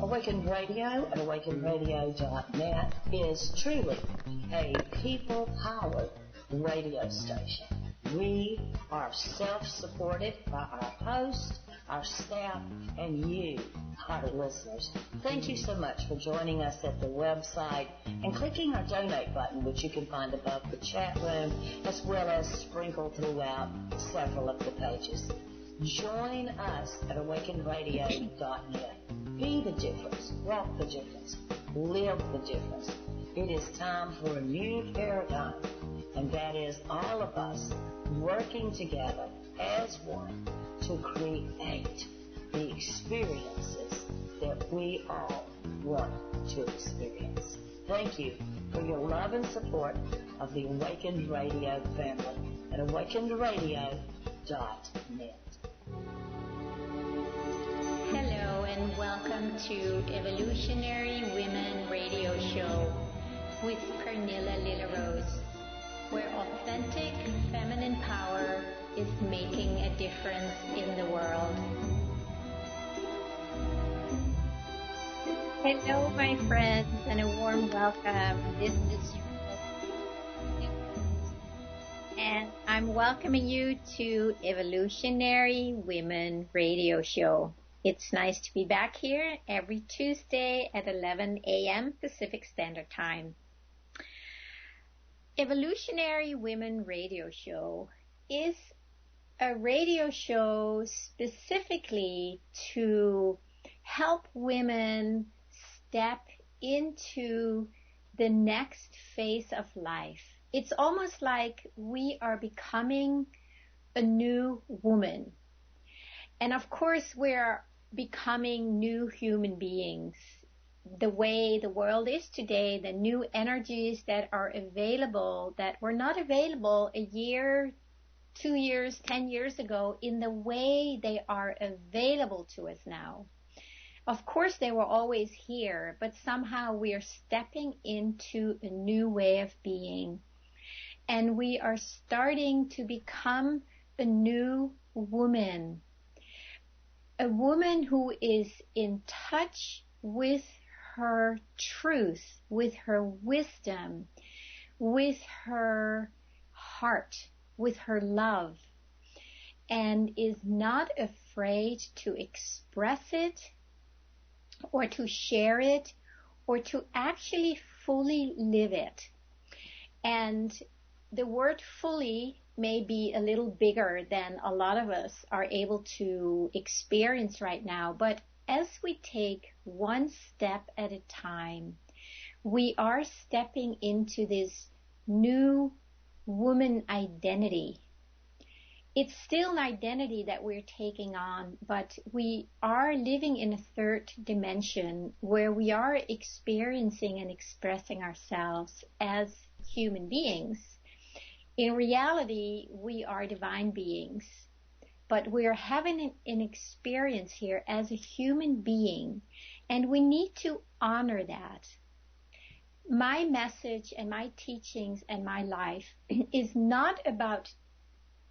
Awakened Radio at awakenedradio.net is truly a people-powered radio station. We are self-supported by our host, our staff, and you, our listeners. Thank you so much for joining us at the website and clicking our donate button, which you can find above the chat room, as well as sprinkled throughout several of the pages. Join us at awakenedradio.net. Be the difference, walk the difference, live the difference. It is time for a new paradigm, and that is all of us working together as one to create the experiences that we all want to experience. Thank you for your love and support of the Awakened Radio family at awakenedradio.net. Hello and welcome to Evolutionary Women Radio Show with Pernilla Lillerose, where authentic feminine power is making a difference in the world. Hello, my friends, and a warm welcome. This is your and I'm welcoming you to Evolutionary Women Radio Show. It's nice to be back here every Tuesday at 11 a.m. Pacific Standard Time. Evolutionary Women Radio Show is a radio show specifically to help women step into the next phase of life. It's almost like we are becoming a new woman. And of course, we're becoming new human beings. The way the world is today, the new energies that are available that were not available a year, 2 years, 10 years ago, in the way they are available to us now. Of course, they were always here, but somehow we are stepping into a new way of being. And we are starting to become a new woman. A woman who is in touch with her truth, with her wisdom, with her heart, with her love, and is not afraid to express it or to share it or to actually fully live it. And the word fully may be a little bigger than a lot of us are able to experience right now. But as we take one step at a time, we are stepping into this new woman identity. It's still an identity that we're taking on, but we are living in a third dimension where we are experiencing and expressing ourselves as human beings. In reality, we are divine beings, but we are having an experience here as a human being, and we need to honor that. My message and my teachings and my life is not about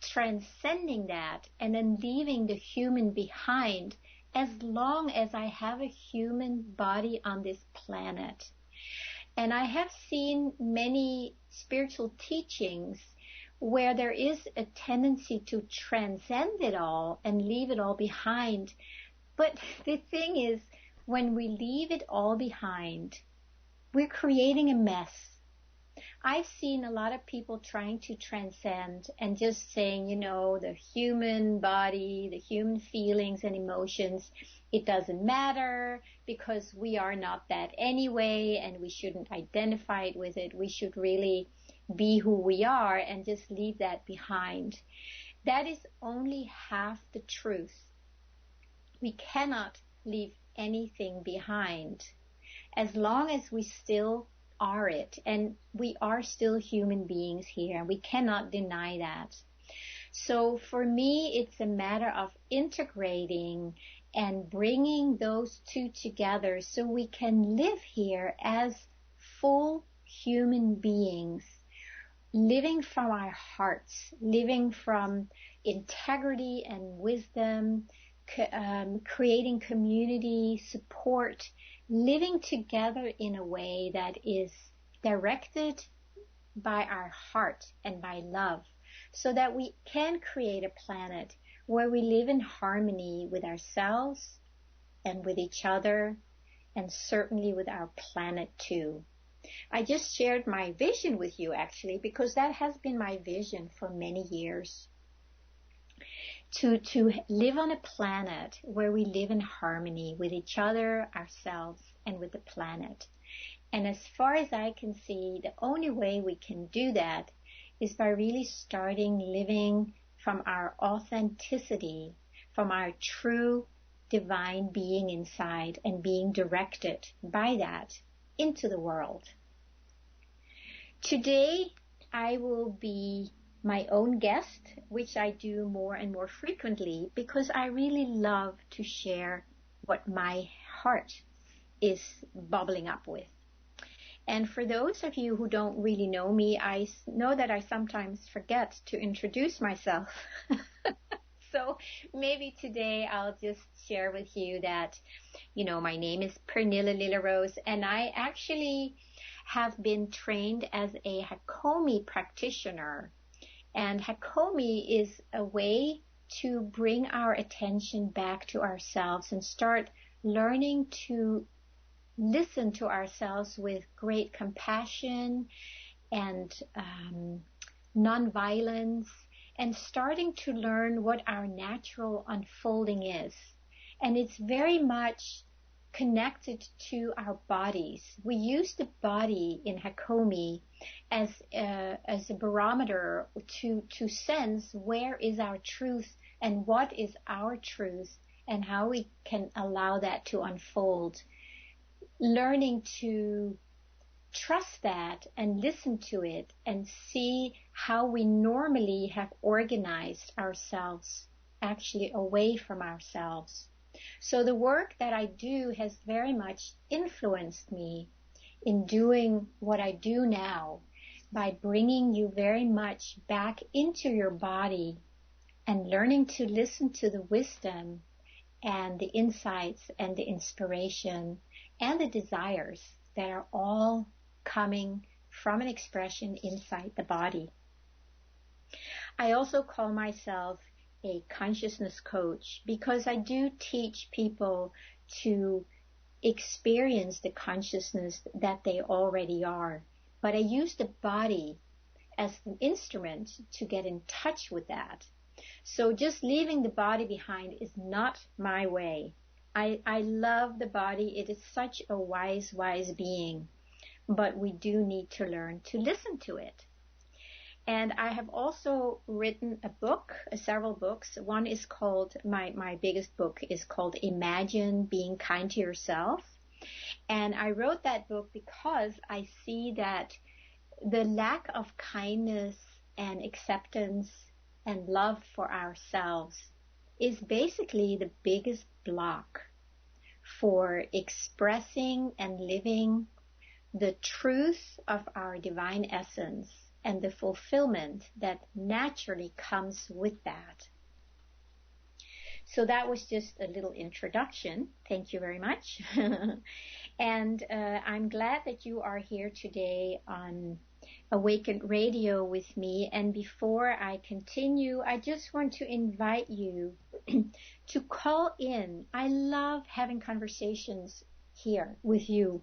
transcending that and then leaving the human behind as long as I have a human body on this planet. And I have seen many spiritual teachings where there is a tendency to transcend it all and leave it all behind. But the thing is, when we leave it all behind, we're creating a mess. I've seen a lot of people trying to transcend and just saying, the human body, the human feelings and emotions, it doesn't matter because we are not that anyway and we shouldn't identify with it. We should really be who we are and just leave that behind. That is only half the truth. We cannot leave anything behind as long as we still are it, and we are still human beings here. We cannot deny that. So for me, it's a matter of integrating and bringing those two together so we can live here as full human beings, living from our hearts, living from integrity and wisdom, creating community support, living together in a way that is directed by our heart and by love, so that we can create a planet where we live in harmony with ourselves and with each other, and certainly with our planet too. I just shared my vision with you actually, because that has been my vision for many years. To live on a planet where we live in harmony with each other, ourselves, and with the planet. And as far as I can see, the only way we can do that is by really starting living from our authenticity, from our true divine being inside, and being directed by that into the world. Today, I will be my own guest, which I do more and more frequently because I really love to share what my heart is bubbling up with. And for those of you who don't really know me, I know that I sometimes forget to introduce myself. So maybe today I'll just share with you that, my name is Pernilla Lillerose, and I actually have been trained as a Hakomi practitioner. And Hakomi is a way to bring our attention back to ourselves and start learning to listen to ourselves with great compassion and nonviolence, and starting to learn what our natural unfolding is. And it's very much connected to our bodies. We use the body in Hakomi as a barometer to sense where is our truth and what is our truth and how we can allow that to unfold. Learning to trust that and listen to it and see how we normally have organized ourselves actually away from ourselves. So the work that I do has very much influenced me in doing what I do now by bringing you very much back into your body and learning to listen to the wisdom and the insights and the inspiration and the desires that are all coming from an expression inside the body. I also call myself a consciousness coach because I do teach people to experience the consciousness that they already are. But I use the body as an instrument to get in touch with that. So just leaving the body behind is not my way. I love the body. It is such a wise being. But we do need to learn to listen to it. And I have also written a book, several books. One is called, my biggest book is called Imagine Being Kind to Yourself. And I wrote that book because I see that the lack of kindness and acceptance and love for ourselves is basically the biggest block for expressing and living the truth of our divine essence and the fulfillment that naturally comes with that. So that was just a little introduction. Thank you very much. And I'm glad that you are here today on Awakened Radio with me. And before I continue, I just want to invite you to call in. I love having conversations here with you.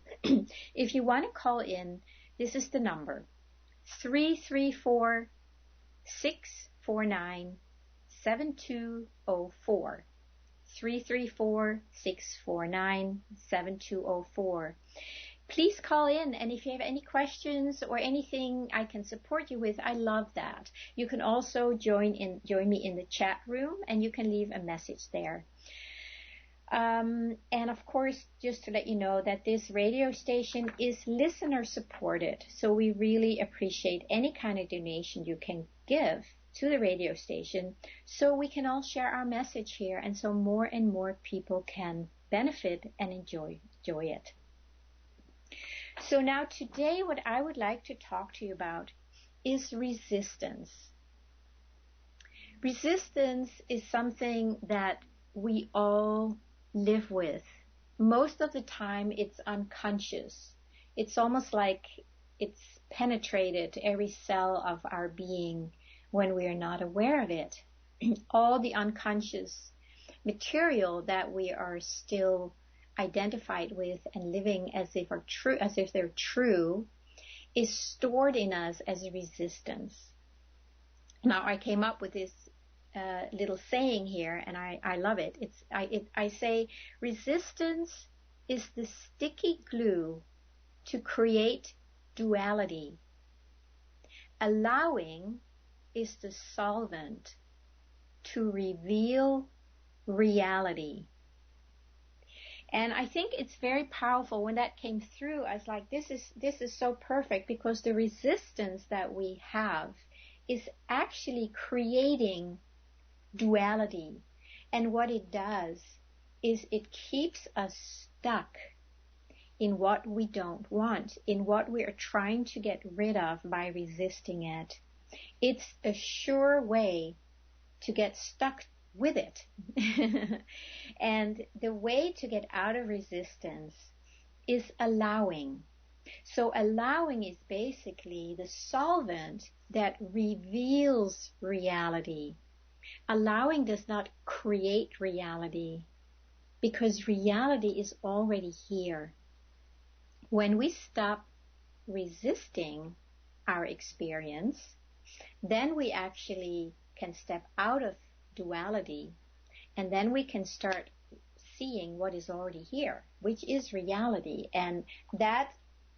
If you want to call in, this is the number. 334-649-7204. 334-649-7204. Please call in, and if you have any questions or anything I can support you with, I love that. You can also join me in the chat room, and you can leave a message there. And of course, just to let you know that this radio station is listener supported. So we really appreciate any kind of donation you can give to the radio station so we can all share our message here and so more and more people can benefit and enjoy it. So now today what I would like to talk to you about is resistance. Resistance is something that we all live with. Most of the time it's unconscious. It's almost like it's penetrated every cell of our being when we are not aware of it. All the unconscious material that we are still identified with and living as if they're true, is stored in us as a resistance. Now, I came up with this little saying here, and I love it. I say resistance is the sticky glue to create duality. Allowing is the solvent to reveal reality. And I think it's very powerful. When that came through, I was like, this is so perfect, because the resistance that we have is actually creating duality. And what it does is it keeps us stuck in what we don't want, in what we are trying to get rid of by resisting it. It's a sure way to get stuck with it. And the way to get out of resistance is allowing. So allowing is basically the solvent that reveals reality. Allowing does not create reality, because reality is already here. When we stop resisting our experience, then we actually can step out of duality, and then we can start seeing what is already here, which is reality. And that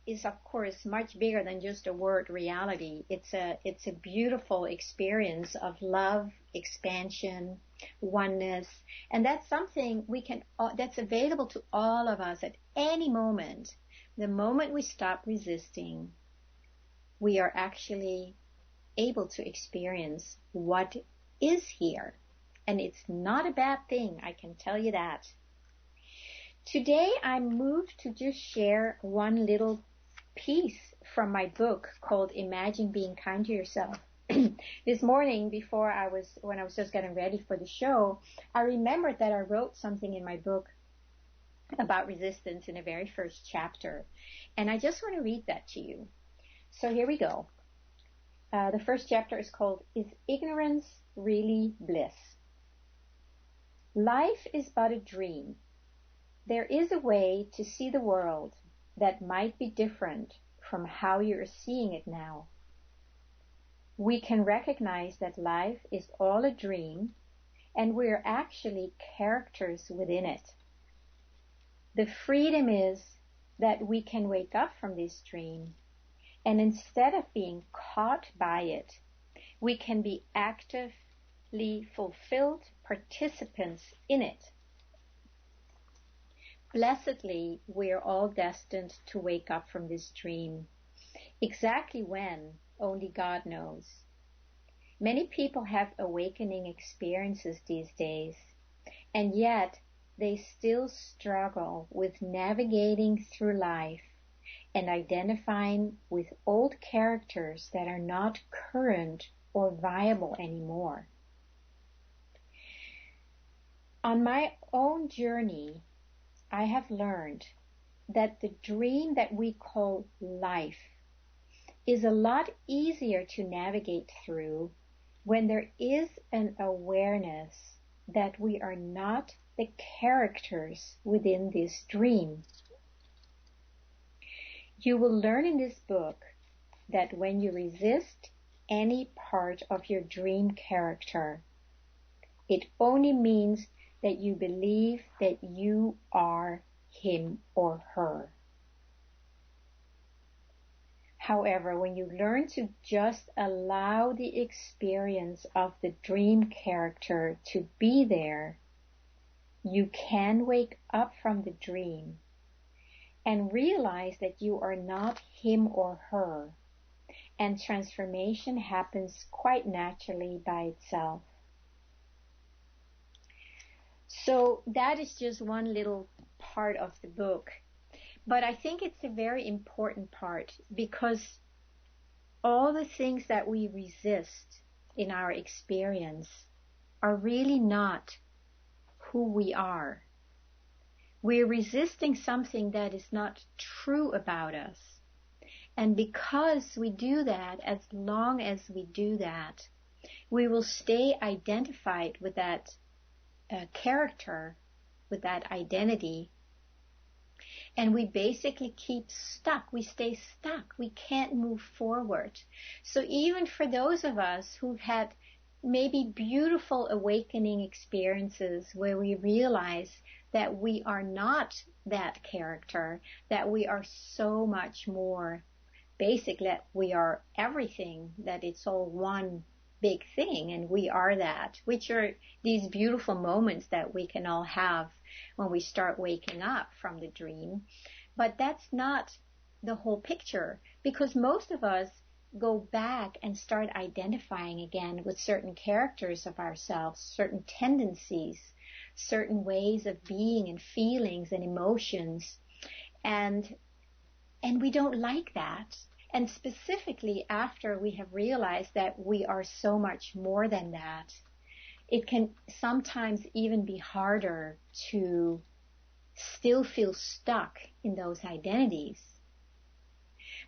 is, of course, much bigger than just a word, reality. It's a beautiful experience of love, expansion, oneness, and that's something that's available to all of us at any moment. The moment we stop resisting, we are actually able to experience what is here. And it's not a bad thing, I can tell you that. Today I'm moved to just share one little piece from my book called Imagine Being Kind to Yourself. This morning, when I was just getting ready for the show, I remembered that I wrote something in my book about resistance in the very first chapter. And I just want to read that to you. So here we go. The first chapter is called, Is Ignorance Really Bliss? Life is but a dream. There is a way to see the world that might be different from how you are seeing it now. We can recognize that life is all a dream, and we are actually characters within it. The freedom is that we can wake up from this dream, and instead of being caught by it, we can be actively fulfilled participants in it. Blessedly, we are all destined to wake up from this dream. Exactly when, only God knows. Many people have awakening experiences these days, and yet they still struggle with navigating through life and identifying with old characters that are not current or viable anymore. On my own journey, I have learned that the dream that we call life is a lot easier to navigate through when there is an awareness that we are not the characters within this dream. You will learn in this book that when you resist any part of your dream character, it only means that you believe that you are him or her. However, when you learn to just allow the experience of the dream character to be there, you can wake up from the dream and realize that you are not him or her, and transformation happens quite naturally by itself. So that is just one little part of the book. But I think it's a very important part, because all the things that we resist in our experience are really not who we are. We're resisting something that is not true about us. And because we do that, as long as we do that, we will stay identified with that character, with that identity. And we basically keep stuck. We stay stuck. We can't move forward. So even for those of us who've had maybe beautiful awakening experiences where we realize that we are not that character, that we are so much more, basically that we are everything, that it's all one big thing and we are that, which are these beautiful moments that we can all have when we start waking up from the dream. But that's not the whole picture, because most of us go back and start identifying again with certain characters of ourselves, certain tendencies, certain ways of being and feelings and emotions. And we don't like that. And specifically after we have realized that we are so much more than that, it can sometimes even be harder to still feel stuck in those identities.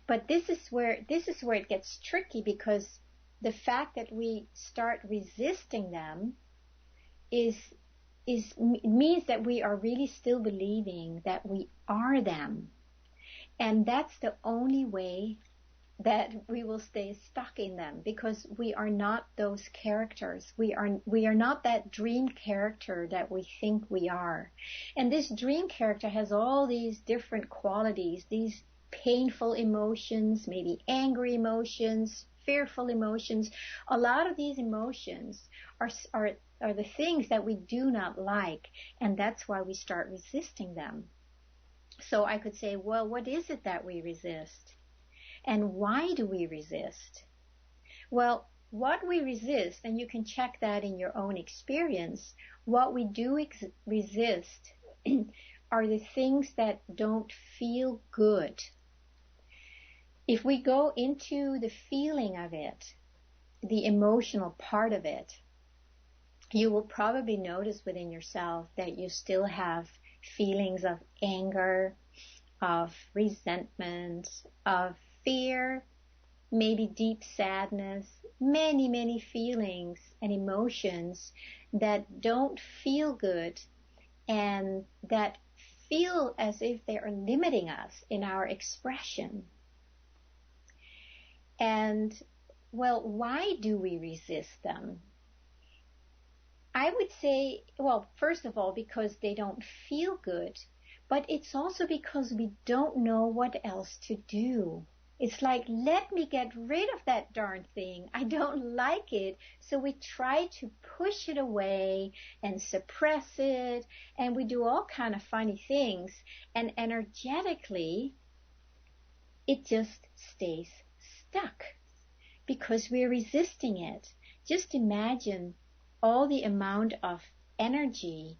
But this is where it gets tricky, because the fact that we start resisting them means that we are really still believing that we are them. And that's the only way that we will stay stuck in them, because we are not those characters. We are not that dream character that we think we are. And this dream character has all these different qualities, these painful emotions, maybe angry emotions, fearful emotions. A lot of these emotions are the things that we do not like, and that's why we start resisting them. So I could say, well, what is it that we resist? And why do we resist? Well, what we resist, and you can check that in your own experience, what we do resist are the things that don't feel good. If we go into the feeling of it, the emotional part of it, you will probably notice within yourself that you still have feelings of anger, of resentment, of fear, maybe deep sadness, many, many feelings and emotions that don't feel good and that feel as if they are limiting us in our expression. And, well, why do we resist them? I would say, well, first of all, because they don't feel good, but it's also because we don't know what else to do. It's like, let me get rid of that darn thing. I don't like it. So we try to push it away and suppress it, and we do all kind of funny things. And energetically, it just stays stuck because we're resisting it. Just imagine all the amount of energy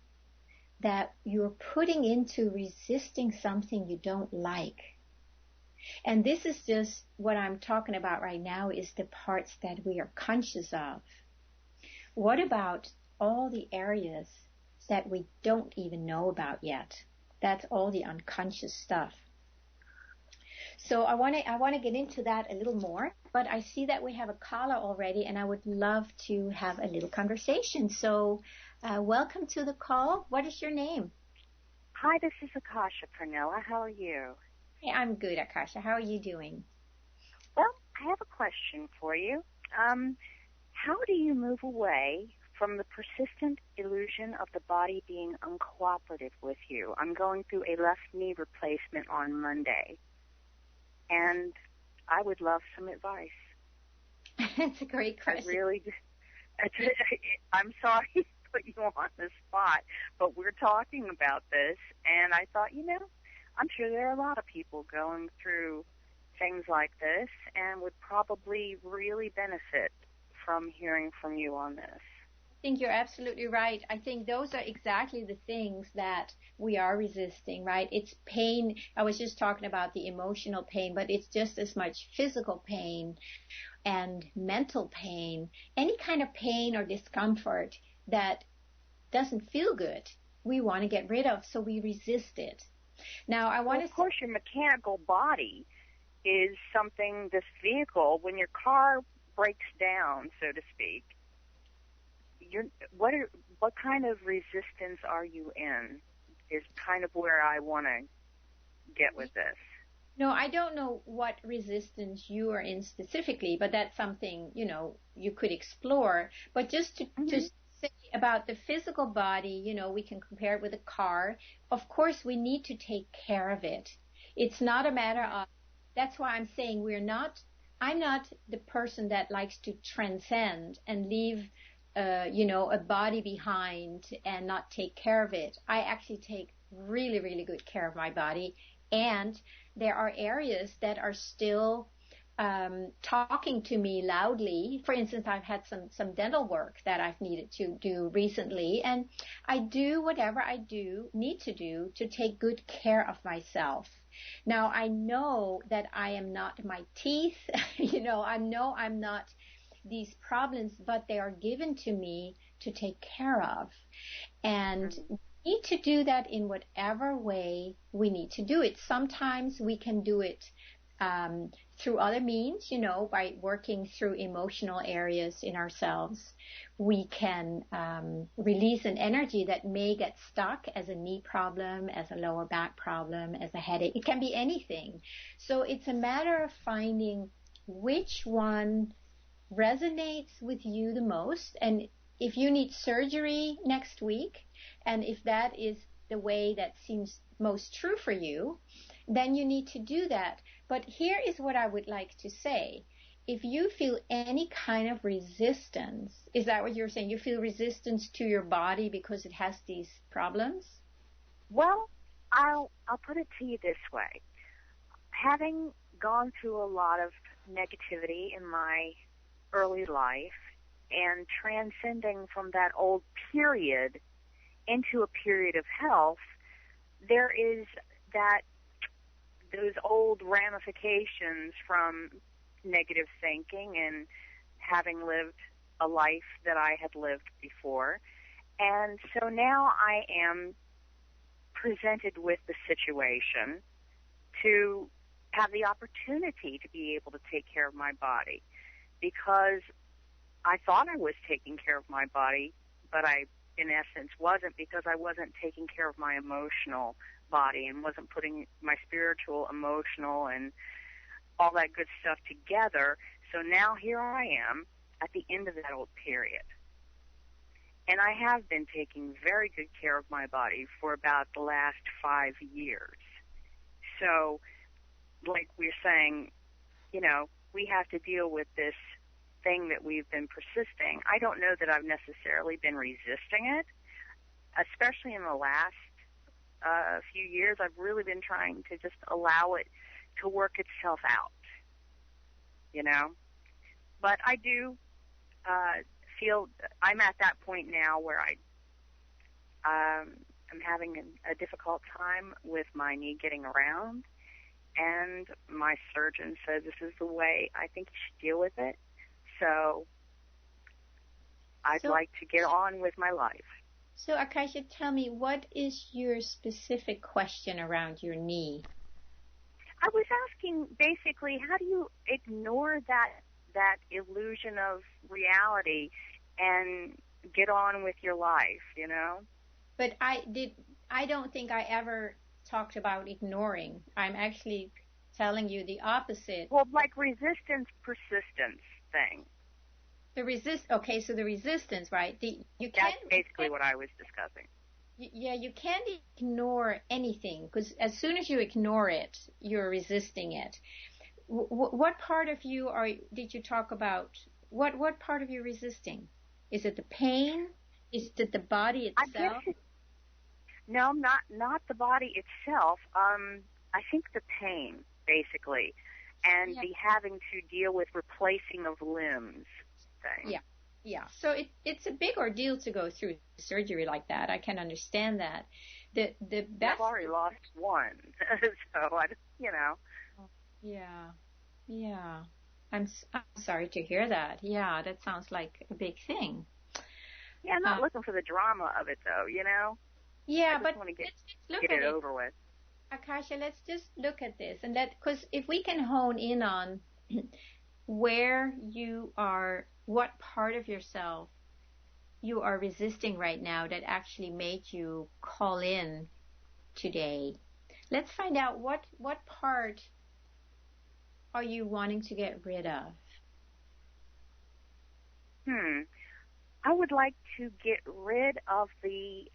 that you're putting into resisting something you don't like. And this is just what I'm talking about right now, is the parts that we are conscious of. What about all the areas that we don't even know about yet? That's all the unconscious stuff. So I want to get into that a little more, but I see that we have a caller already, and I would love to have a little conversation. So welcome to the call. What is your name? Hi, this is Akasha Pernilla. How are you? Hey, I'm good, Akasha. How are you doing? Well, I have a question for you. How do you move away from the persistent illusion of the body being uncooperative with you? I'm going through a left knee replacement on Monday, and I would love some advice. That's a great question. I'm sorry to put you on the spot, but we're talking about this, and I thought, I'm sure there are a lot of people going through things like this and would probably really benefit from hearing from you on this. I think you're absolutely right. I think those are exactly the things that we are resisting, right? It's pain. I was just talking about the emotional pain, but it's just as much physical pain and mental pain, any kind of pain or discomfort that doesn't feel good, we want to get rid of, so we resist it. Now, I want to of course, your mechanical body is something, this vehicle, when your car breaks down, so to speak, what kind of resistance are you in is kind of where I want to get with this. No, I don't know what resistance you are in specifically, but that's something, you could explore. But just to say about the physical body, we can compare it with a car. Of course, we need to take care of it. It's not a matter of, that's why I'm saying I'm not the person that likes to transcend and leave, a body behind and not take care of it. I actually take really, really good care of my body. And there are areas that are still talking to me loudly. For instance, I've had some dental work that I've needed to do recently, and I do whatever I need to do to take good care of myself. Now, I know that I am not my teeth, I know I'm not these problems, but they are given to me to take care of. And need to do that in whatever way we need to do it. Sometimes we can do it through other means, by working through emotional areas in ourselves. We can release an energy that may get stuck as a knee problem, as a lower back problem, as a headache. It can be anything. So it's a matter of finding which one resonates with you the most. And if you need surgery next week, and if that is the way that seems most true for you, then you need to do that. But here is what I would like to say. If you feel any kind of resistance, is that what you're saying? You feel resistance to your body because it has these problems? Well, I'll put it to you this way. Having gone through a lot of negativity in my early life and transcending from that old period into a period of health, there is those old ramifications from negative thinking and having lived a life that I had lived before. And so now I am presented with the situation to have the opportunity to be able to take care of my body, because I thought I was taking care of my body, but I, in essence, wasn't, because I wasn't taking care of my emotional body and wasn't putting my spiritual, emotional, and all that good stuff together. So now here I am at the end of that old period. And I have been taking very good care of my body for about the last 5 years. So, like we're saying, we have to deal with this thing that we've been persisting. I don't know that I've necessarily been resisting it, especially in the last few years. I've really been trying to just allow it to work itself out, But I do feel I'm at that point now where I'm having a difficult time with my knee getting around, and my surgeon said this is the way I think you should deal with it. So I'd like to get on with my life. So, Akasha, tell me, what is your specific question around your knee? I was asking, basically, how do you ignore that illusion of reality and get on with your life, But I don't think I ever talked about ignoring. I'm actually telling you the opposite. Well, like resistance, persistence thing. So the resistance, right? That's basically what I was discussing. You can't ignore anything, because as soon as you ignore it, you're resisting it. What part of you did you talk about? What part of you resisting? Is it the pain? Is it the body itself? No, not the body itself. I think the pain, basically, and the having to deal with replacing of limbs thing. Yeah. So it's a big ordeal to go through surgery like that. I can understand that. The best. I've already lost one, so Yeah. I'm sorry to hear that. Yeah, that sounds like a big thing. Yeah, I'm not looking for the drama of it, though, you know? Yeah, I but just want to get let's it over with. Akasha, let's just look at this, and because if we can hone in on where you are, what part of yourself you are resisting right now that actually made you call in today. Let's find out what part are you wanting to get rid of? I would like to get rid of the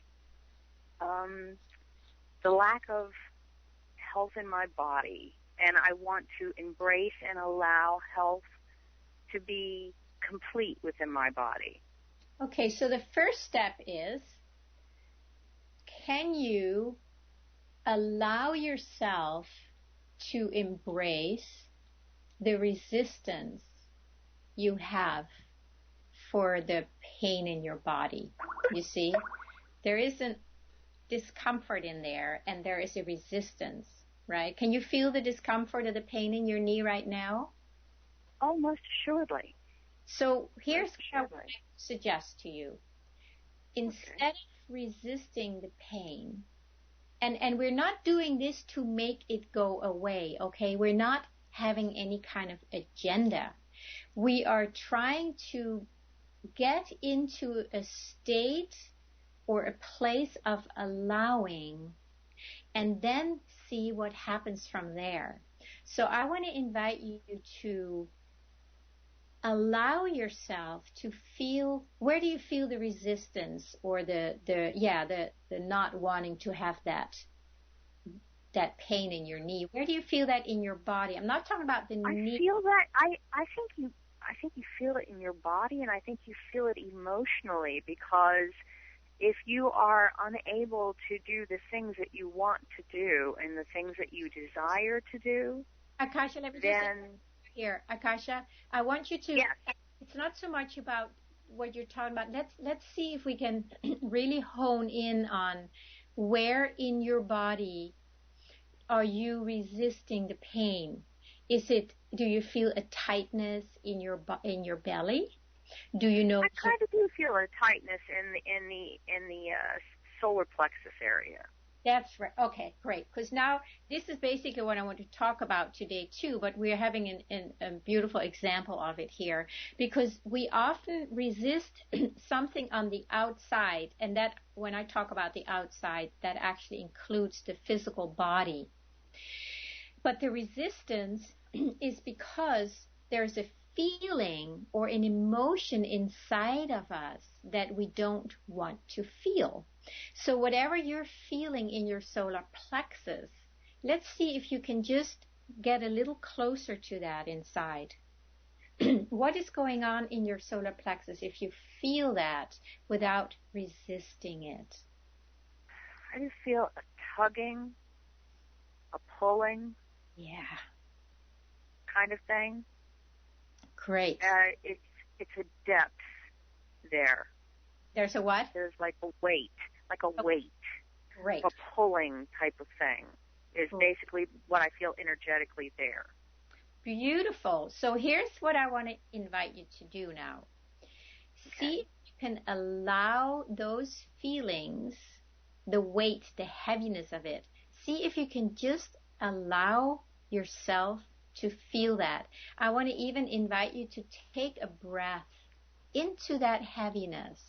lack of health in my body, and I want to embrace and allow health to be complete within my body. Okay, so the first step is, can you allow yourself to embrace the resistance you have for the pain in your body? You see, there is a discomfort in there and there is a resistance, right? Can you feel the discomfort of the pain in your knee right now? Oh, most assuredly. So here's what I would suggest to you. Instead of resisting the pain, and we're not doing this to make it go away, okay? We're not having any kind of agenda. We are trying to get into a state or a place of allowing and then see what happens from there. So I want to invite you to allow yourself to feel, where do you feel the resistance or the not wanting to have that pain in your knee? Where do you feel that in your body? I'm not talking about the knee. I feel that I think you feel it in your body, and I think you feel it emotionally, because if you are unable to do the things that you want to do and the things that you desire to do, Akasha, let me just here, Akasha, I want you to. Yes. It's not so much about what you're talking about. Let's see if we can really hone in on where in your body are you resisting the pain. Do you feel a tightness in your belly? Do you know? I kind of do feel a tightness in the solar plexus area. That's right. Okay, great. Because now this is basically what I want to talk about today too, but we're having a beautiful example of it here, because we often resist something on the outside, and that when I talk about the outside, that actually includes the physical body. But the resistance is because there's a feeling or an emotion inside of us that we don't want to feel. So whatever you're feeling in your solar plexus, let's see if you can just get a little closer to that inside. What is going on in your solar plexus if you feel that without resisting it? I just feel a tugging, a pulling. Yeah. Kind of thing. Great. It's a depth there. There's a what? There's like a weight, Great. a pulling type of thing is basically what I feel energetically there. Beautiful. So here's what I want to invite you to do now. Okay. See if you can allow those feelings, the weight, the heaviness of it. See if you can just allow yourself to feel that. I want to even invite you to take a breath into that heaviness.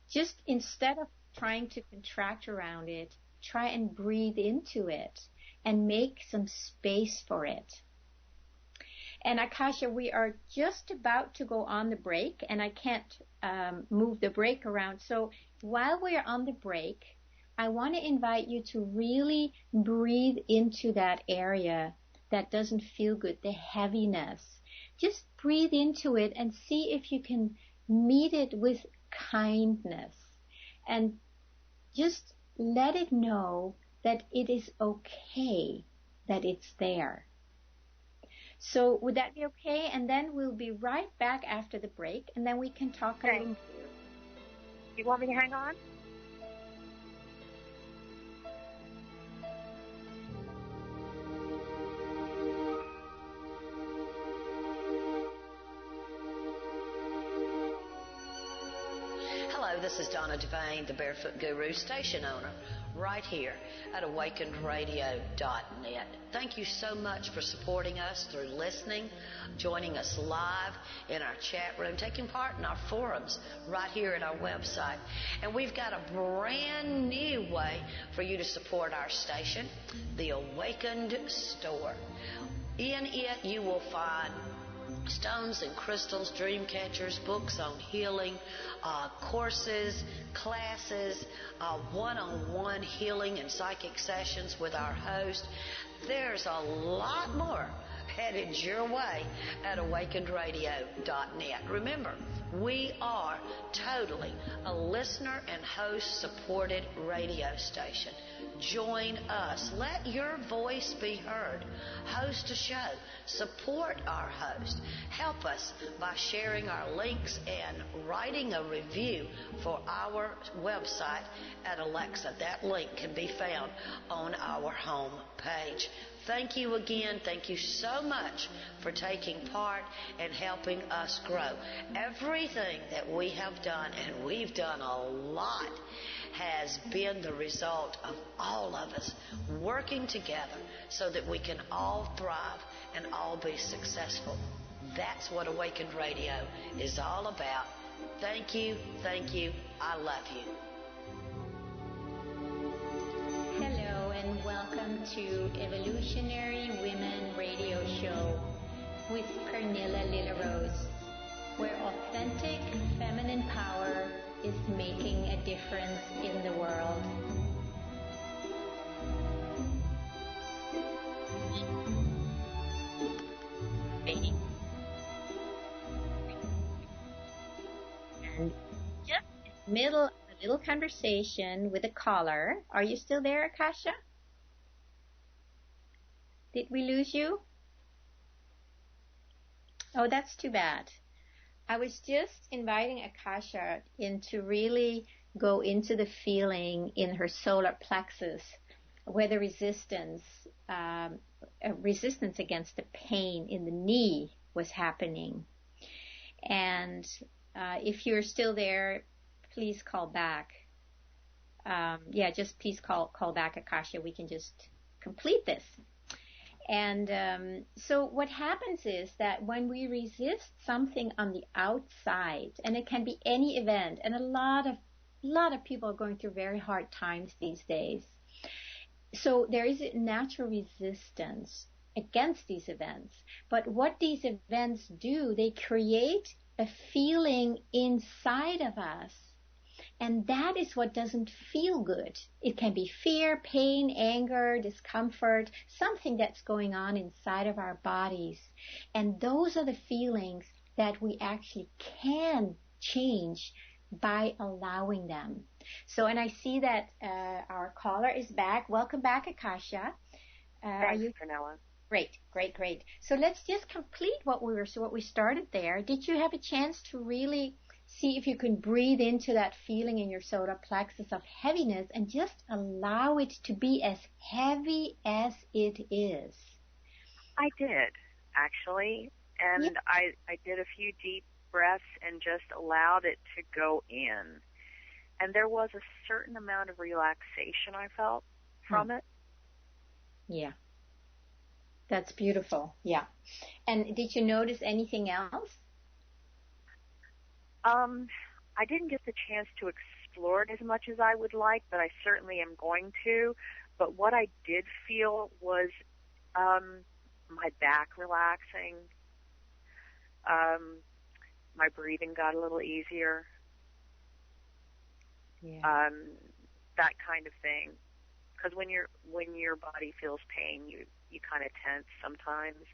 Just instead of trying to contract around it, try and breathe into it and make some space for it. And Akasha, we are just about to go on the break, and I can't move the break around. So while we're on the break, I want to invite you to really breathe into that area that doesn't feel good, the heaviness. Just breathe into it and see if you can meet it with kindness. And just let it know that it is okay, that it's there. So would that be okay? And then we'll be right back after the break, and then we can talk a little. You want me to hang on? this is Donna Devane, the Barefoot Guru, station owner, right here at awakenedradio.net. Thank you so much for supporting us through listening, joining us live in our chat room, taking part in our forums right here at our website. And we've got a brand new way for you to support our station, the Awakened Store. In it, you will find stones and crystals, dream catchers, books on healing, courses, classes, one-on-one healing and psychic sessions with our host. There's a lot more headed your way at awakenedradio.net. Remember, we are totally a listener and host supported radio station. Join us. Let your voice be heard. Host a show. Support our host. Help us by sharing our links and writing a review for our website at Alexa. That link can be found on our home page. Thank you again. Thank you so much for taking part and helping us grow. Everything that we have done, and we've done a lot, has been the result of all of us working together so that we can all thrive and all be successful. That's what Awakened Radio is all about. Thank you. Thank you. I love you. Hello and welcome to Evolutionary Women Radio Show with Pernilla Lilla Rose, where authentic feminine power is making a difference in the world. And just in the middle of a little conversation with a caller. Are you still there, Akasha? Did we lose you? Oh, that's too bad. I was just inviting Akasha in to really go into the feeling in her solar plexus where the resistance against the pain in the knee was happening. And if you're still there, please call back. Just please call back, Akasha. We can just complete this. And so what happens is that when we resist something on the outside, and it can be any event, and a lot of people are going through very hard times these days. So there is a natural resistance against these events. But what these events do, they create a feeling inside of us. And that is what doesn't feel good. It can be fear, pain, anger, discomfort, something that's going on inside of our bodies. And those are the feelings that we actually can change by allowing them. So, and I see that our caller is back. Welcome back, Akasha. Thanks, Pernilla. Great. So let's just complete what we started there. Did you have a chance to really see if you can breathe into that feeling in your solar plexus of heaviness and just allow it to be as heavy as it is? I did, actually. And I did a few deep breaths and just allowed it to go in. And there was a certain amount of relaxation I felt from it. Yeah. That's beautiful. Yeah. And did you notice anything else? I didn't get the chance to explore it as much as I would like, but I certainly am going to. But what I did feel was my back relaxing. My breathing got a little easier. Yeah. That kind of thing. Because when your body feels pain, you kind of tense sometimes.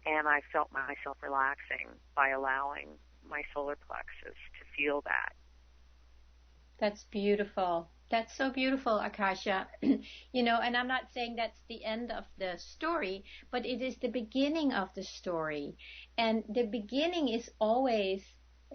And I felt myself relaxing by allowing my solar plexus to feel that. That's beautiful. That's so beautiful, Akasha. And I'm not saying that's the end of the story, but it is the beginning of the story. And the beginning is always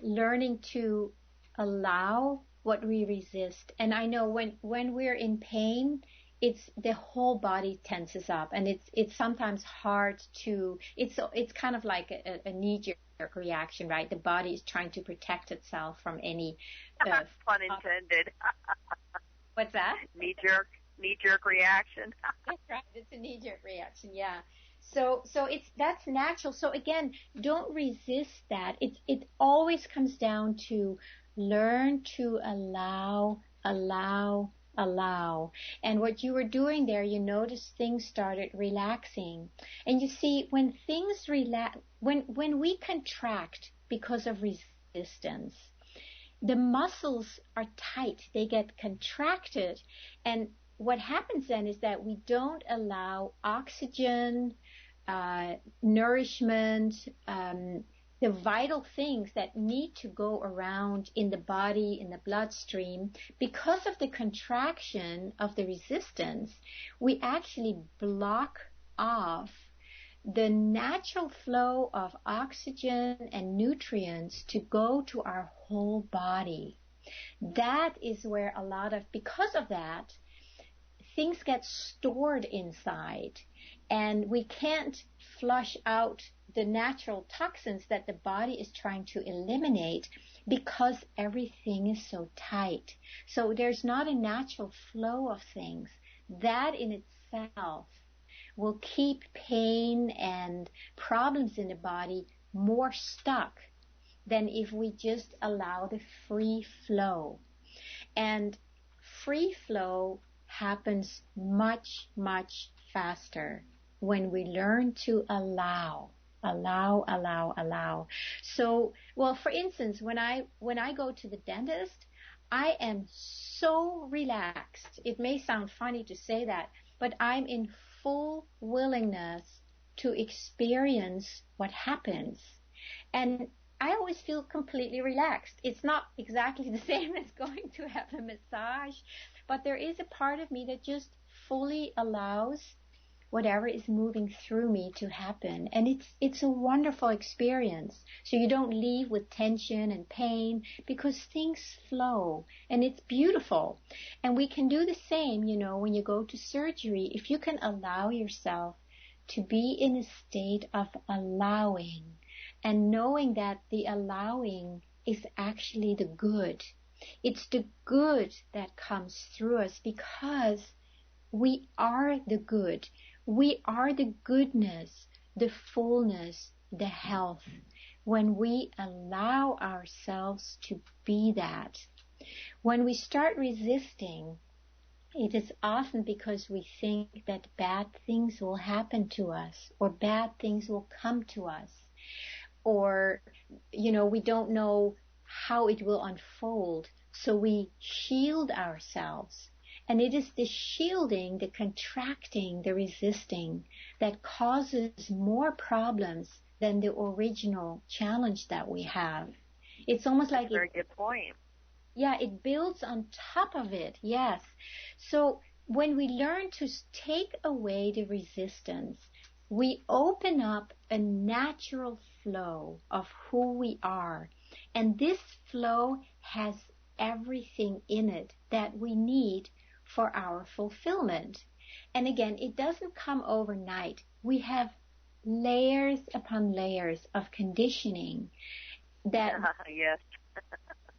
learning to allow what we resist. And I know when we're in pain, it's the whole body tenses up, and it's sometimes hard to, it's kind of like a knee-jerk knee-jerk reaction, right? The body is trying to protect itself from any pun intended. What's that? Knee-jerk reaction. That's right. It's a knee-jerk reaction. Yeah. So that's natural. So again, don't resist that. It always comes down to learn to allow. And what you were doing there, you noticed things started relaxing. And you see, when things relax, when we contract because of resistance, the muscles are tight. They get contracted. And what happens then is that we don't allow oxygen, nourishment, the vital things that need to go around in the body, in the bloodstream. Because of the contraction of the resistance, we actually block off the natural flow of oxygen and nutrients to go to our whole body. That is where because of that, things get stored inside, and we can't flush out the natural toxins that the body is trying to eliminate because everything is so tight. So there's not a natural flow of things. That in itself will keep pain and problems in the body more stuck than if we just allow the free flow. And free flow happens much, much faster when we learn to allow. So, well, for instance, when I go to the dentist, I am so relaxed. It may sound funny to say that, but I'm in full willingness to experience what happens. And I always feel completely relaxed. It's not exactly the same as going to have a massage, but there is a part of me that just fully allows whatever is moving through me to happen. And it's a wonderful experience. So you don't leave with tension and pain because things flow and it's beautiful. And we can do the same, when you go to surgery, if you can allow yourself to be in a state of allowing and knowing that the allowing is actually the good. It's the good that comes through us because we are the good. We are the goodness, the fullness, the health, when we allow ourselves to be that. When we start resisting, it is often because we think that bad things will happen to us or bad things will come to us. Or, we don't know how it will unfold, so we shield ourselves. And it is the shielding, the contracting, the resisting that causes more problems than the original challenge that we have. It's almost like very good point. Yeah, it builds on top of it. Yes. So when we learn to take away the resistance, we open up a natural flow of who we are. And this flow has everything in it that we need for our fulfillment. And again, it doesn't come overnight. We have layers upon layers of conditioning that yes.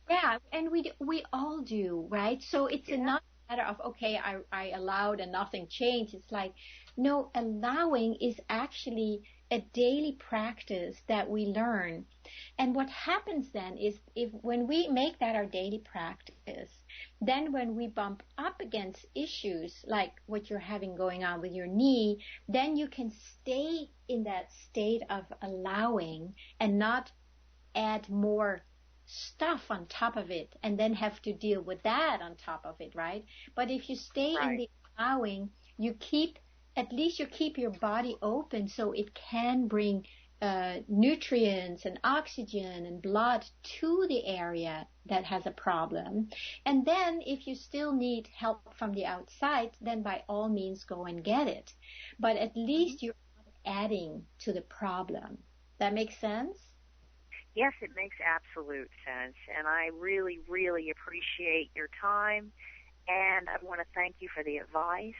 yeah, and we all do, right? So it's not a matter of, okay, I allowed and nothing changed. It's like, no, allowing is actually a daily practice that we learn. And what happens then is when we make that our daily practice, then when we bump up against issues like what you're having going on with your knee, then you can stay in that state of allowing and not add more stuff on top of it and then have to deal with that on top of it, right? But if you stay in the allowing, at least you keep your body open so it can bring nutrients and oxygen and blood to the area that has a problem. And then if you still need help from the outside, then by all means go and get it. But at least you're not adding to the problem. That makes sense? Yes, it makes absolute sense, and I really, really appreciate your time, and I want to thank you for the advice,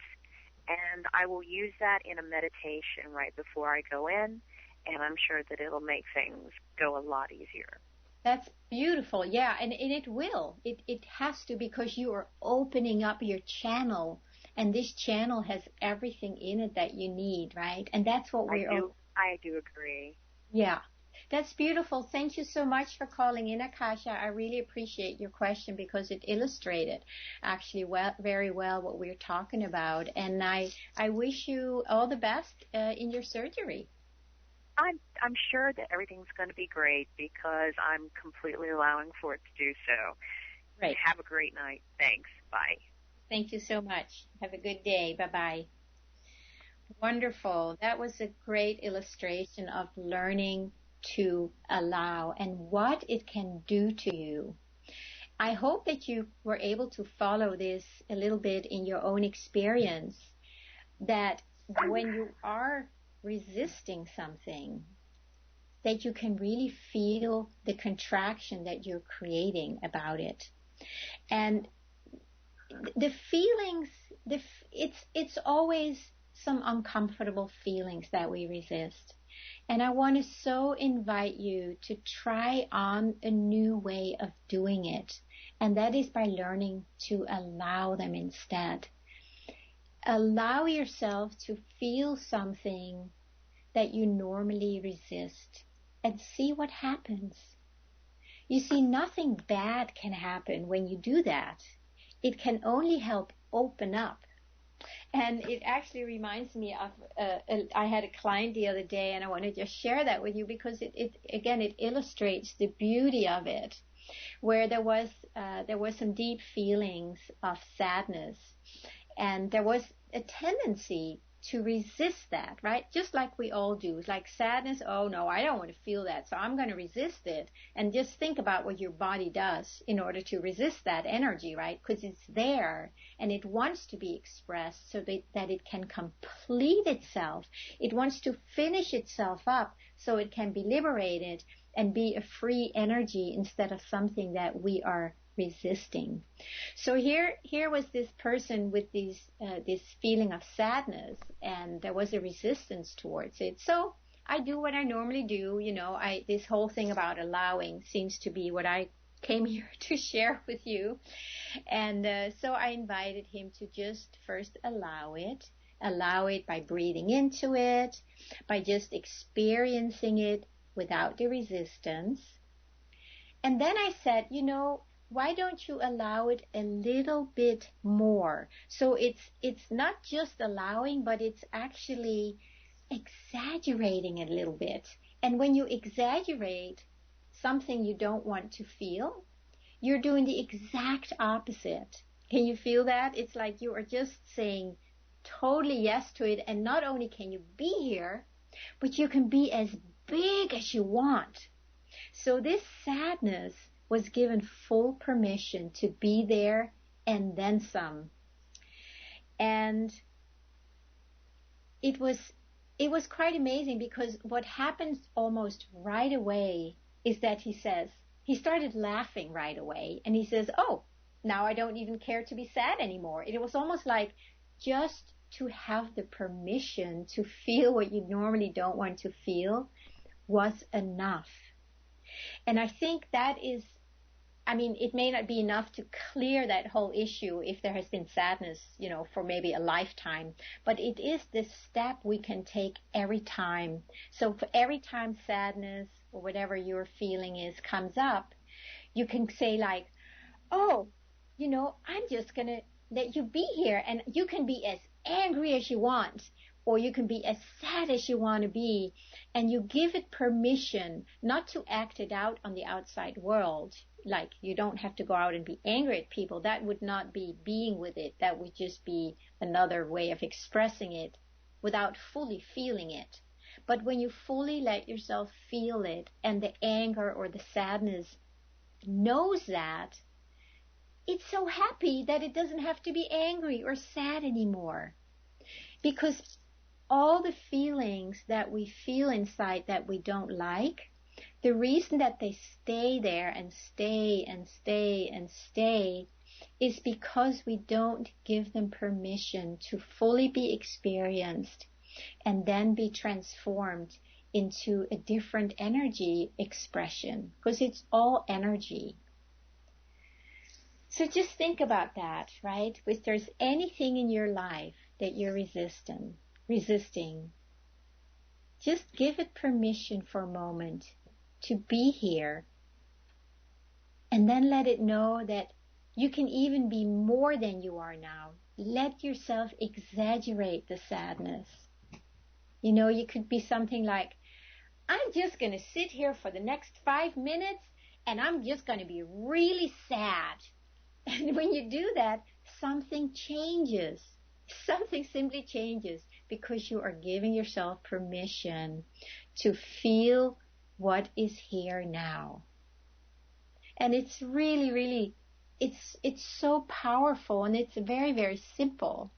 and I will use that in a meditation right before I go in, and I'm sure that it'll make things go a lot easier. That's beautiful. Yeah, and it will. It has to, because you are opening up your channel, and this channel has everything in it that you need, right? And that's what I do agree. Yeah. That's beautiful. Thank you so much for calling in, Akasha. I really appreciate your question because it illustrated actually very well what we're talking about. And I wish you all the best in your surgery. I'm sure that everything's going to be great because I'm completely allowing for it to do so. Great. Have a great night. Thanks. Bye. Thank you so much. Have a good day. Bye-bye. Wonderful. That was a great illustration of learning to allow and what it can do to you. I hope that you were able to follow this a little bit in your own experience, that when you are resisting something, that you can really feel the contraction that you're creating about it. And the feelings, it's always some uncomfortable feelings that we resist. And I want to so invite you to try on a new way of doing it. And that is by learning to allow them instead. Allow yourself to feel something that you normally resist and see what happens. You see, nothing bad can happen when you do that. It can only help open up. And it actually reminds me of, I had a client the other day, and I want to just share that with you because it illustrates the beauty of it, where there was some deep feelings of sadness, and there was a tendency to resist that, right? Just like we all do. It's like sadness, oh no, I don't want to feel that, so I'm going to resist it. And just think about what your body does in order to resist that energy, right? Because it's there and it wants to be expressed so that it can complete itself. It wants to finish itself up so it can be liberated and be a free energy instead of something that we are resisting. So here was this person with this feeling of sadness, and there was a resistance towards it. So I do what I normally do. This whole thing about allowing seems to be what I came here to share with you. And so I invited him to just first allow it by breathing into it, by just experiencing it without the resistance. And then I said, why don't you allow it a little bit more? So it's not just allowing, but it's actually exaggerating a little bit. And when you exaggerate something you don't want to feel, you're doing the exact opposite. Can you feel that? It's like you are just saying totally yes to it. And not only can you be here, but you can be as big as you want. So this sadness was given full permission to be there and then some. And it was quite amazing because what happens almost right away is that he started laughing right away, and he says, oh, now I don't even care to be sad anymore. It was almost like just to have the permission to feel what you normally don't want to feel was enough. And I think that is, it may not be enough to clear that whole issue if there has been sadness, for maybe a lifetime, but it is this step we can take every time. So for every time sadness or whatever your feeling is comes up, you can say like, oh, I'm just going to let you be here, and you can be as angry as you want, or you can be as sad as you want to be, and you give it permission not to act it out on the outside world. Like, you don't have to go out and be angry at people. That would not be being with it. That would just be another way of expressing it without fully feeling it. But when you fully let yourself feel it, and the anger or the sadness knows that, it's so happy that it doesn't have to be angry or sad anymore. Because all the feelings that we feel inside that we don't like, the reason that they stay there and stay and stay and stay is because we don't give them permission to fully be experienced and then be transformed into a different energy expression, because it's all energy. So just think about that, right? If there's anything in your life that you're resisting, just give it permission for a moment to be here, and then let it know that you can even be more than you are now. Let yourself exaggerate the sadness. You know, you could be something like, I'm just going to sit here for the next 5 minutes and I'm just going to be really sad. And when you do that, something changes. Something simply changes because you are giving yourself permission to feel what is here now. And it's really, really, it's so powerful, and it's very, very simple.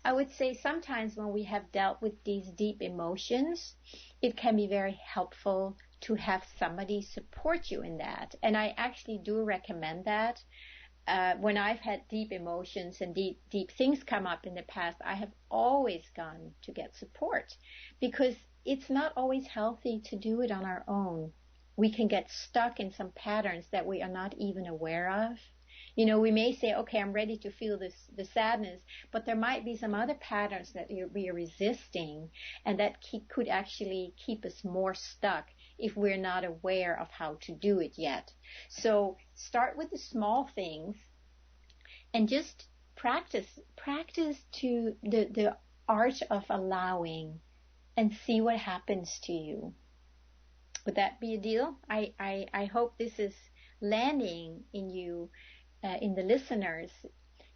I would say sometimes when we have dealt with these deep emotions, it can be very helpful to have somebody support you in that. And I actually do recommend that. When I've had deep emotions and deep things come up in the past, I have always gone to get support, because it's not always healthy to do it on our own. We can get stuck in some patterns that we are not even aware of. You know, we may say, okay, I'm ready to feel the sadness, but there might be some other patterns that we are resisting, and that could actually keep us more stuck if we're not aware of how to do it yet. So start with the small things and just practice to the art of allowing, and see what happens to you. Would that be a deal? I hope this is landing in you, in the listeners,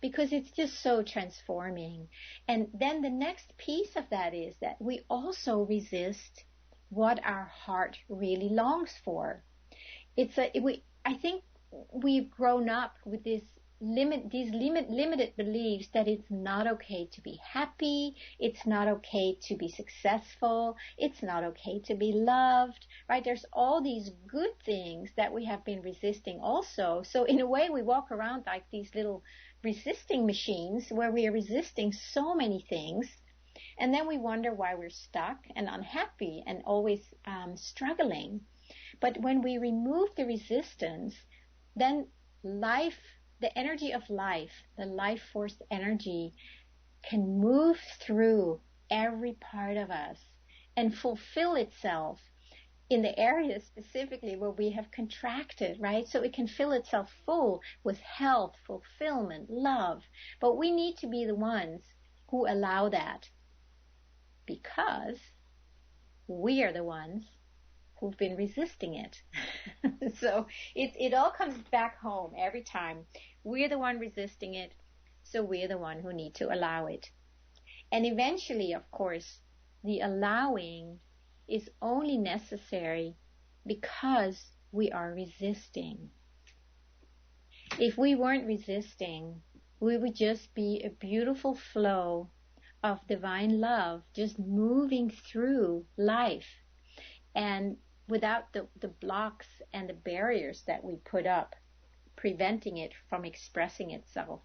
because it's just so transforming. And then the next piece of that is that we also resist what our heart really longs for. I think we've grown up with these limited beliefs that it's not okay to be happy, it's not okay to be successful, it's not okay to be loved, right? There's all these good things that we have been resisting also. So in a way, we walk around like these little resisting machines where we are resisting so many things. And then we wonder why we're stuck and unhappy and always struggling. But when we remove the resistance, then life, the energy of life, the life force energy, can move through every part of us and fulfill itself in the areas specifically where we have contracted, right? So it can fill itself full with health, fulfillment, love. But we need to be the ones who allow that, because we are the ones who've been resisting it. So it all comes back home every time. We're the one resisting it, so we're the one who need to allow it. And eventually, of course, the allowing is only necessary because we are resisting. If we weren't resisting, we would just be a beautiful flow of divine love just moving through life, and without the blocks and the barriers that we put up, preventing it from expressing itself.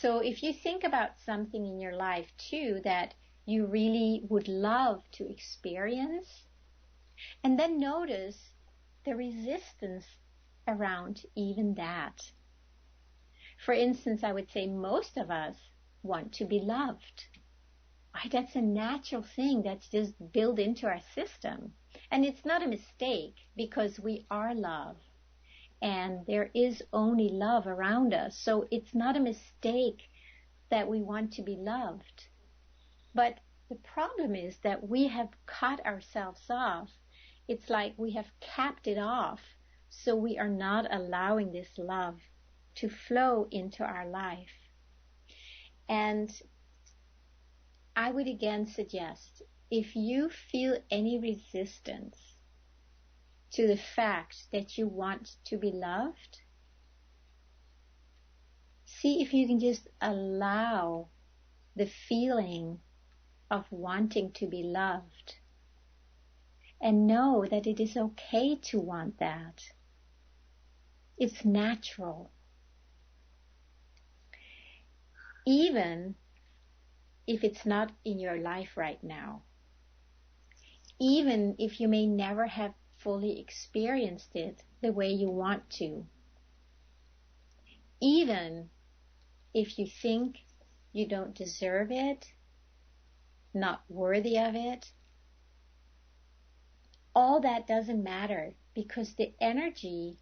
So if you think about something in your life too that you really would love to experience, and then notice the resistance around even that. For instance, I would say most of us want to be loved. Right? That's a natural thing that's just built into our system. And it's not a mistake, because we are love. And there is only love around us. So it's not a mistake that we want to be loved. But the problem is that we have cut ourselves off. It's like we have capped it off. So we are not allowing this love to flow into our life. And I would again suggest, if you feel any resistance to the fact that you want to be loved, see if you can just allow the feeling of wanting to be loved, and know that it is okay to want that. It's natural. Even if it's not in your life right now. even if you may never have fully experienced it the way you want to. Even if you think you don't deserve it, not worthy of it, all that doesn't matter, because the energy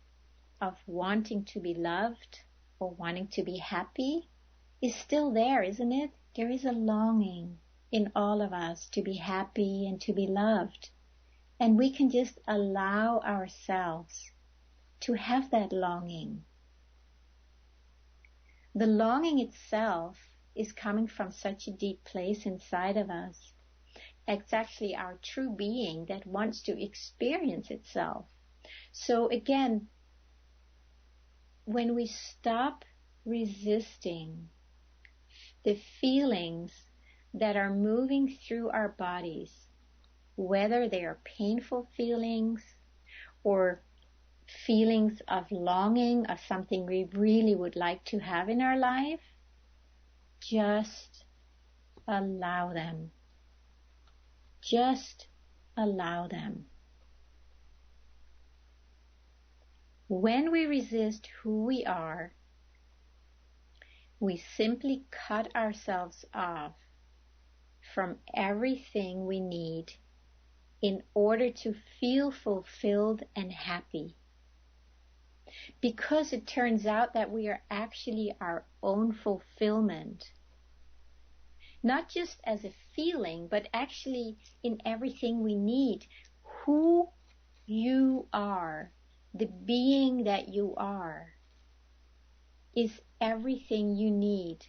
of wanting to be loved or wanting to be happy is still there, isn't it? There is a longing in all of us to be happy and to be loved. And we can just allow ourselves to have that longing. The longing itself is coming from such a deep place inside of us. It's actually our true being that wants to experience itself. So again, when we stop resisting the feelings that are moving through our bodies, whether they are painful feelings or feelings of longing of something we really would like to have in our life, just allow them. Just allow them. When we resist who we are, we simply cut ourselves off from everything we need in order to feel fulfilled and happy. Because it turns out that we are actually our own fulfillment. Not just as a feeling, but actually in everything we need. Who you are, the being that you are, is everything you need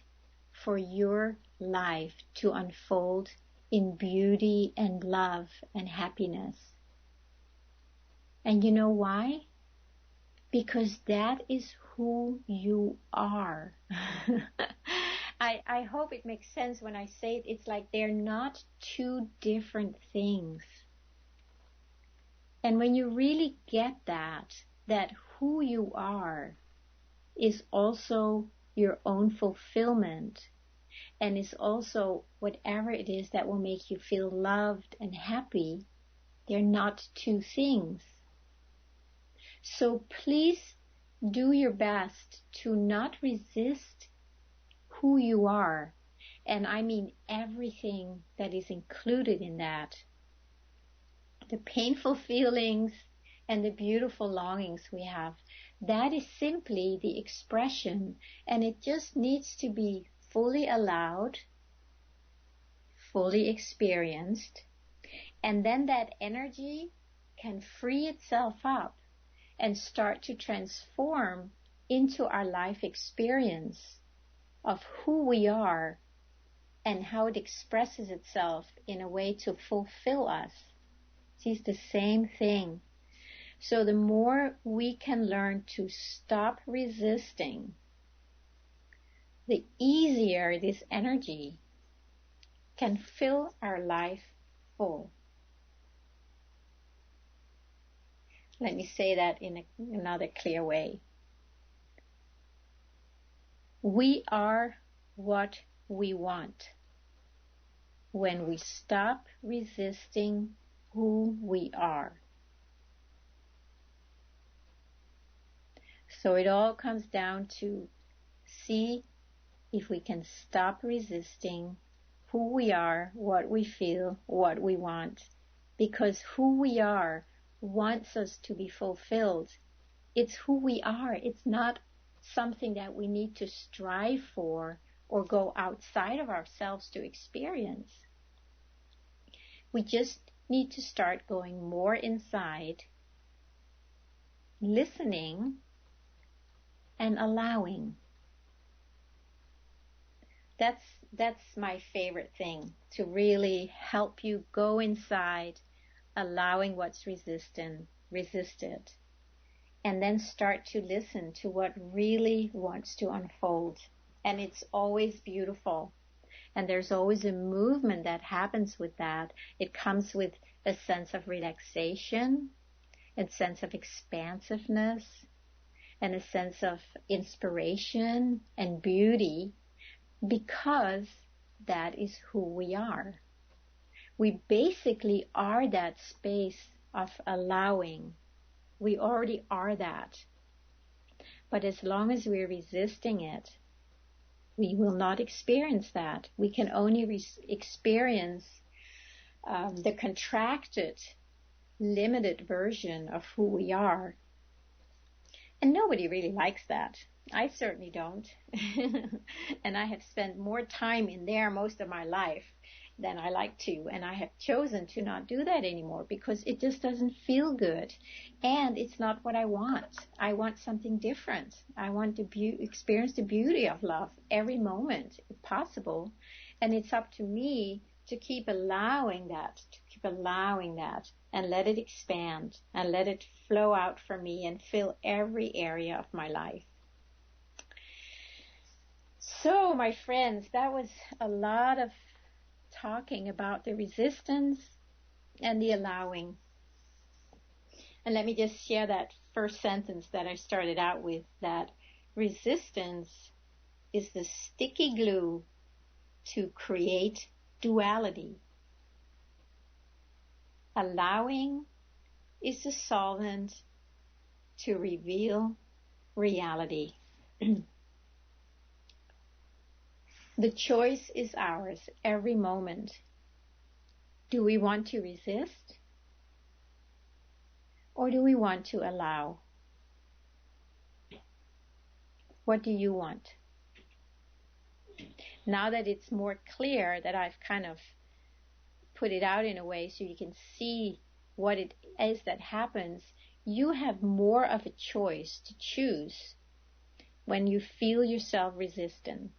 for your life to unfold in beauty and love and happiness. And you know why? Because that is who you are. I hope it makes sense when I say it. It's like they're not two different things. And when you really get that who you are is also your own fulfillment, and is also whatever it is that will make you feel loved and happy, they're not two things. So please do your best to not resist who you are. And I mean everything that is included in that. The painful feelings and the beautiful longings we have. That is simply the expression, and it just needs to be fully allowed, fully experienced, and then that energy can free itself up and start to transform into our life experience of who we are and how it expresses itself in a way to fulfill us. It's the same thing. So the more we can learn to stop resisting, the easier this energy can fill our life full. Let me say that in another clear way. We are what we want when we stop resisting who we are. So it all comes down to see if we can stop resisting who we are, what we feel, what we want. Because who we are wants us to be fulfilled. It's who we are. It's not something that we need to strive for or go outside of ourselves to experience. We just need to start going more inside, listening, and allowing. That's my favorite thing, to really help you go inside, allowing what's resisted, and then start to listen to what really wants to unfold. And it's always beautiful. And there's always a movement that happens with that. It comes with a sense of relaxation, a sense of expansiveness, and a sense of inspiration and beauty, because that is who we are. We basically are that space of allowing. We already are that. But as long as we're resisting it, we will not experience that. We can only experience the contracted, limited version of who we are. And nobody really likes that. I certainly don't. And I have spent more time in there most of my life than I like to. And I have chosen to not do that anymore because it just doesn't feel good. And it's not what I want. I want something different. I want to experience the beauty of love every moment, if possible. And it's up to me to keep allowing that, and let it expand and let it flow out from me and fill every area of my life. So, my friends, that was a lot of talking about the resistance and the allowing. And let me just share that first sentence that I started out with, that resistance is the sticky glue to create duality. Allowing is the solvent to reveal reality. The choice is ours every moment. Do we want to resist? Or do we want to allow? What do you want? Now that it's more clear, that I've kind of put it out in a way so you can see what it is that happens, you have more of a choice to choose when you feel yourself resisting.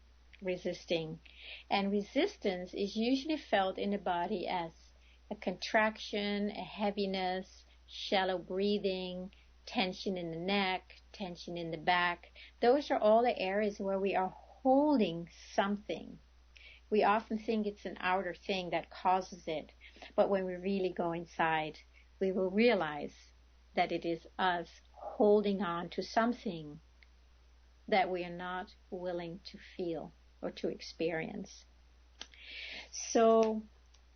And resistance is usually felt in the body as a contraction, a heaviness, shallow breathing, tension in the neck, tension in the back. Those are all the areas where we are holding something. We often think it's an outer thing that causes it, but when we really go inside, we will realize that it is us holding on to something that we are not willing to feel or to experience. So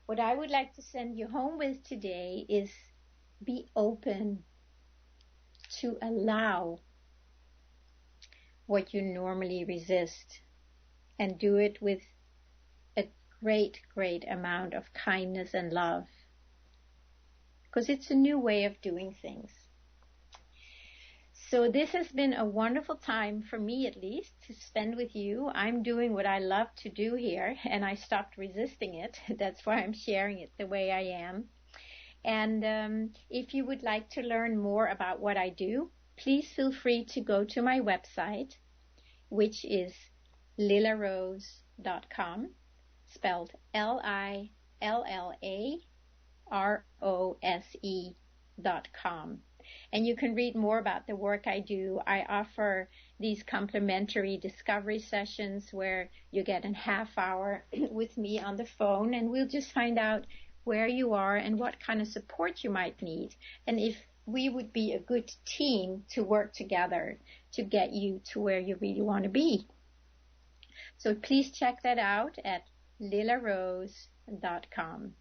what I would like to send you home with today is be open to allow what you normally resist, and do it with a great, great amount of kindness and love, because it's a new way of doing things. So this has been a wonderful time, for me at least, to spend with you. I'm doing what I love to do here, and I stopped resisting it. That's why I'm sharing it the way I am. And if you would like to learn more about what I do, please feel free to go to my website, which is lillarose.com, spelled LILLAROSE.com. And you can read more about the work I do. I offer these complimentary discovery sessions where you get a half hour with me on the phone, and we'll just find out where you are and what kind of support you might need, and if we would be a good team to work together to get you to where you really want to be. So please check that out at lillarose.com.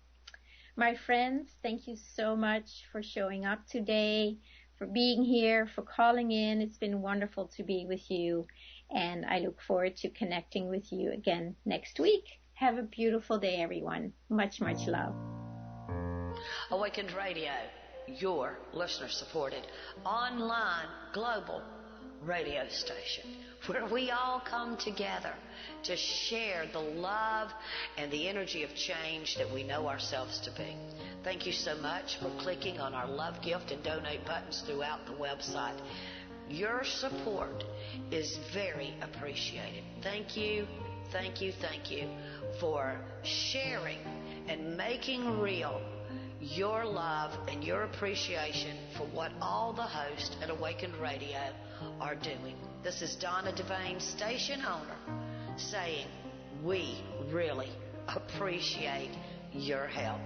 My friends, thank you so much for showing up today, for being here, for calling in. It's been wonderful to be with you, and I look forward to connecting with you again next week. Have a beautiful day, everyone. Much, much love. Awakened Radio, your listener-supported, online, global radio station, where we all come together to share the love and the energy of change that we know ourselves to be. Thank you so much for clicking on our love, gift, and donate buttons throughout the website. Your support is very appreciated. Thank you, thank you, thank you for sharing and making real your love and your appreciation for what all the hosts at Awakened Radio are doing. This is Donna Devane, station owner, saying we really appreciate your help.